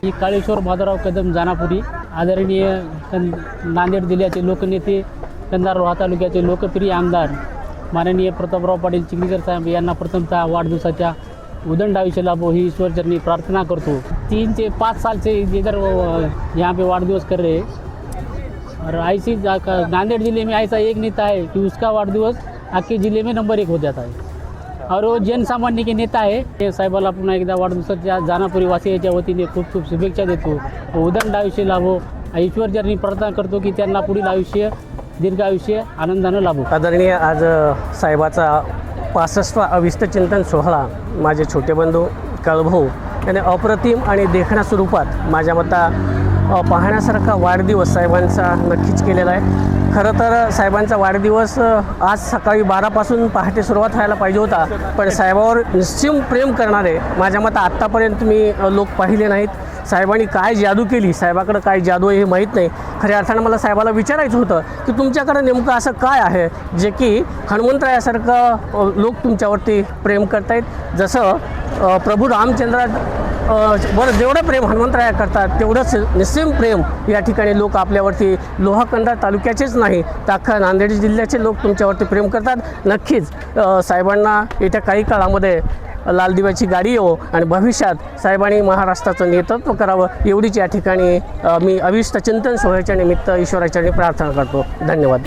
मी काळेश्वर माधवराव कदम जानापुरी, आदरणीय नांदेड जिल्ह्याचे लोकनेते, कंधार तालुक्याचे लोकप्रिय आमदार माननीय प्रतापराव पाटील चिखलीकर साहेब यांना प्रथमतः वाढदिवसाच्या उदंड आयुष्य लाभो ही ईश्वरचरणी प्रार्थना करतो। 3 से 5 साल से इधर यहाँ पे वाढदिवस कर रहे हैं और ऐसी नांदेड़ जिले में ऐसा एक नेता है कि उसका वाढदिवस आपके जिले में नंबर 1 हो जाता है और वो जनसामान्य के नेता आहे। ते साहेबाला पुन्हा एकदा वाढदिवसाच्या जानापुरी वासियांच्या वतीने खूप खूप शुभेच्छा देतो। उदंड आयुष्य लाभो ईश्वरचरणी प्रार्थना करतो की त्यांना पुढील आयुष्य दीर्घ आयुष्य आनंदानं लाभो। आदरणीय आज साहेबाचा 65वा अविष्ट चिंतन सोहळा माझे छोटे बंधू कळभाऊ याने अप्रतिम आणि देखण्या स्वरूपात माझ्या मता पाहण्यासारखा वाढदिवस साहेबांचा नक्कीच केलेला आहे। खरं तर साहेबांचा वाढदिवस आज सकाळी 12 पासून पहाटे सुरुवात व्हायला पाहिजे होता, पण साहेबावर निश्चिम प्रेम करणारे माझ्या मता आत्तापर्यंत मी लोक पाहिले नाहीत। साहेबांनी काय जादू केली, साहेबाकडे काय जादू आहे हे माहीत नाही। खऱ्या अर्थानं मला साहेबाला विचारायचं होतं की तुमच्याकडे नेमकं असं काय आहे जे की हनुमंतरायासारखं लोक तुमच्यावरती प्रेम करतायत। जसं प्रभू रामचंद्रा बरं जेवढं प्रेम हनुमंतराया करतात तेवढंच निस्सीम प्रेम या ठिकाणी लोक आपल्यावरती लोहाकंदा तालुक्याचेच नाही तर अख्खा नांदेड जिल्ह्याचे लोक तुमच्यावरती प्रेम करतात। नक्कीच साहेबांना येत्या काही काळामध्ये लाल दिव्याची गाडी येवो आणि भविष्यात साहेबांनी महाराष्ट्राचं नेतृत्व करावं एवढीच या ठिकाणी मी अविष्ट चिंतन सोहळ्याच्या निमित्त ईश्वराच्या प्रार्थना करतो। धन्यवाद।